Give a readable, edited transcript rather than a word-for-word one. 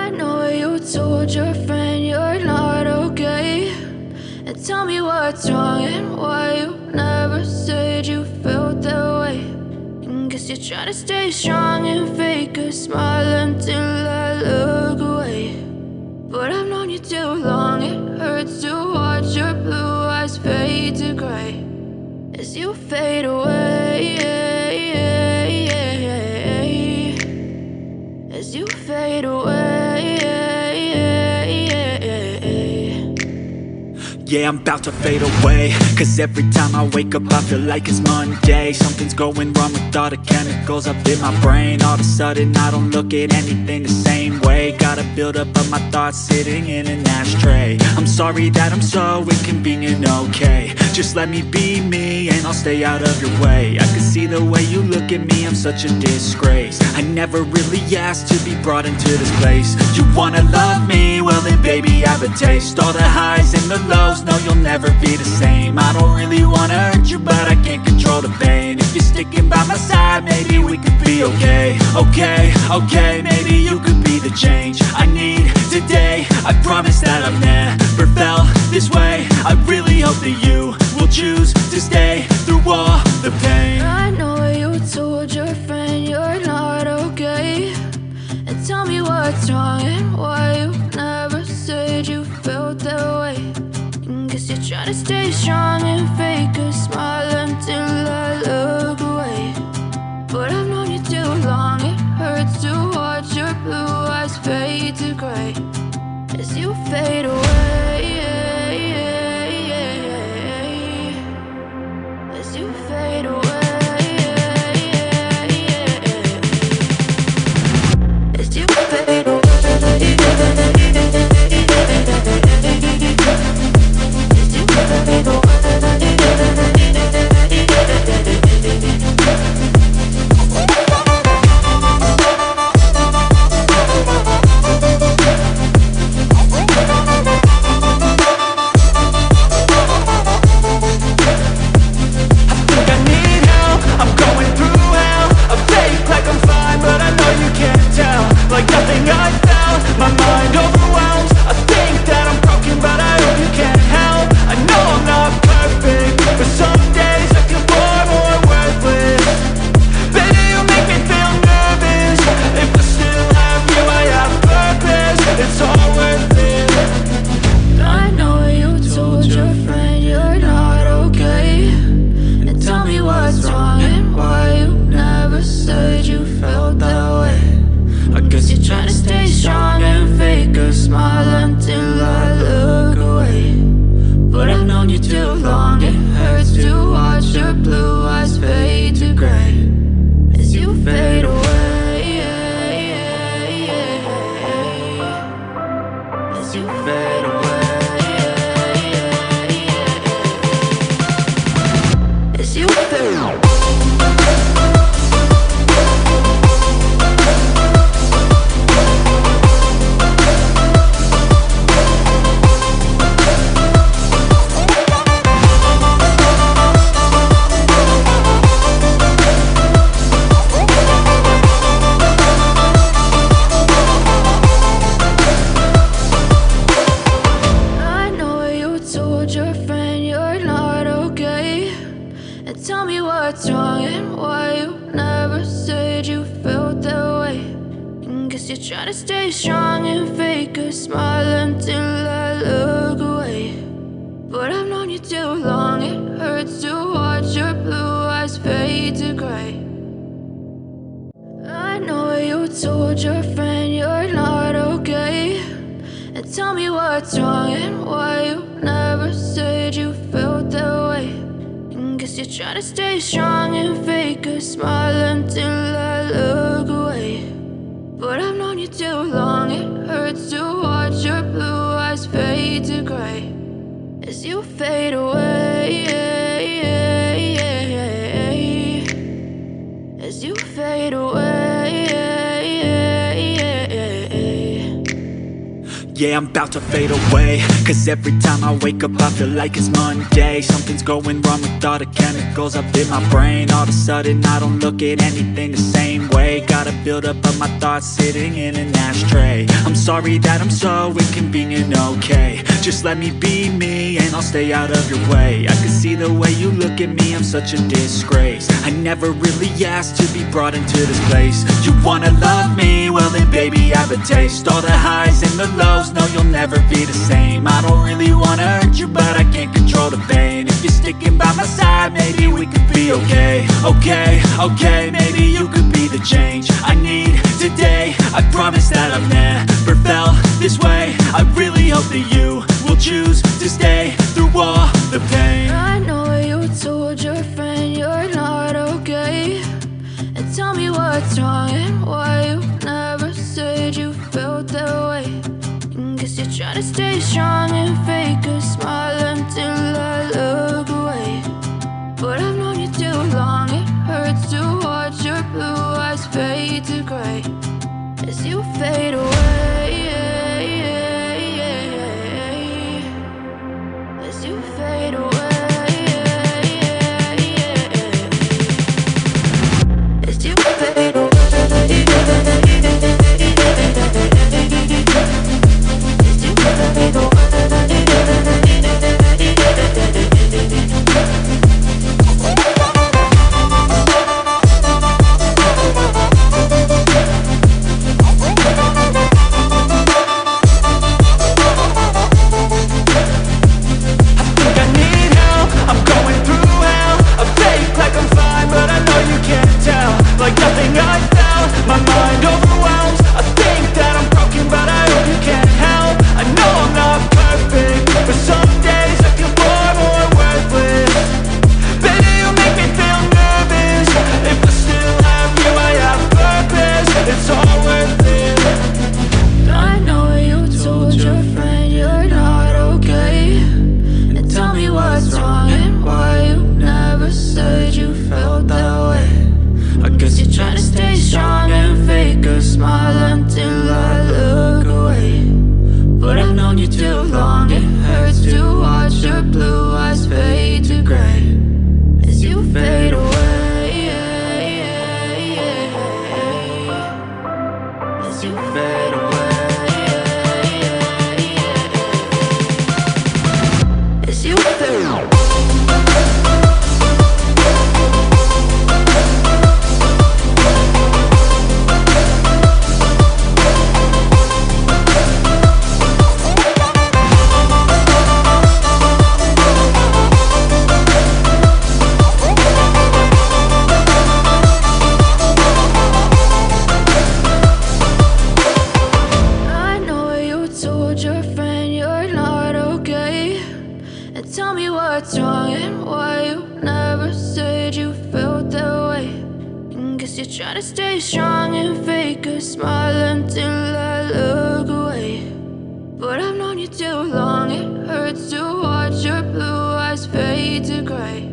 I know you told your friend you're not okay, and tell me what's wrong and why you never said you felt that way. And guess you're trying to stay strong and fake a smile until I look away. But I've known you too long, it hurts to watch your blue eyes fade to gray as you fade away, as you fade away. Yeah, I'm about to fade away, cause every time I wake up I feel like it's Monday. Something's going wrong with all the chemicals up in my brain. All of a sudden I don't look at anything the same way. Got a buildup of my thoughts sitting in an ashtray. I'm sorry that I'm so inconvenient, okay. Just let me be me and I'll stay out of your way. I can see the way you look at me, I'm such a disgrace. I never really asked to be brought into this place. You wanna love me? Well then baby I have a taste. All the highs and the lows, no, you'll never be the same. I don't really wanna hurt you, but I can't control the pain. If you're sticking by my side, maybe we could be okay. Okay, maybe you could be the change I need today. I promise that I've never felt this way. I really hope that you will choose to stay through all the pain. I know you told your friend you're not okay, and tell me what's wrong and why you never said you felt that way. Guess you're trying to stay strong and fake a smile until I look away. But I've known you too long, it hurts to watch your blue eyes fade to gray as you fade away, as you fade away, as you fade away. Tell me what's wrong and why you never said you felt that way. And guess you're trying to stay strong and fake a smile until I look away. But I've known you too long, it hurts to watch your blue eyes fade to gray. I know you told your friend you're not okay, and tell me what's wrong and why you never said you felt that way. Guess you're trying to stay strong and fake a smile until I look away. But I've known you too long, it hurts to watch your blue eyes fade to gray as you fade away, as you fade away. Yeah, I'm about to fade away, cause every time I wake up I feel like it's Monday. Something's going wrong with all the chemicals up in my brain. All of a sudden I don't look at anything the same way. Got a buildup of my thoughts sitting in an ashtray. I'm Sorry that I'm so inconvenient, okay. Just let me be me and I'll stay out of your way. I can see the way you look at me, I'm such a disgrace. I never really asked to be brought into this place. You wanna love me? Well then baby, have a taste. All the highs and the lows, no you'll never be the same. I don't really wanna hurt you, but I can't control the pain. If you're sticking by my side, maybe we could be okay. Okay, maybe you could be the change I need today. I promise that I've never felt this way. I really hope that you will choose to stay through all the pain. I know you told your friend you're not okay, and tell me what's wrong and why you never said you felt that way. Guess you're trying to stay strong and fake a smile until I look away. But I've known you too long, it hurts to watch your blue eyes fade to gray as you fade away. As you fade away. As you fade away. Tell me what's wrong and why you never said you felt that way. Guess you're trying to stay strong and fake a smile until I look away. But I've known you too long, it hurts to watch your blue eyes fade to gray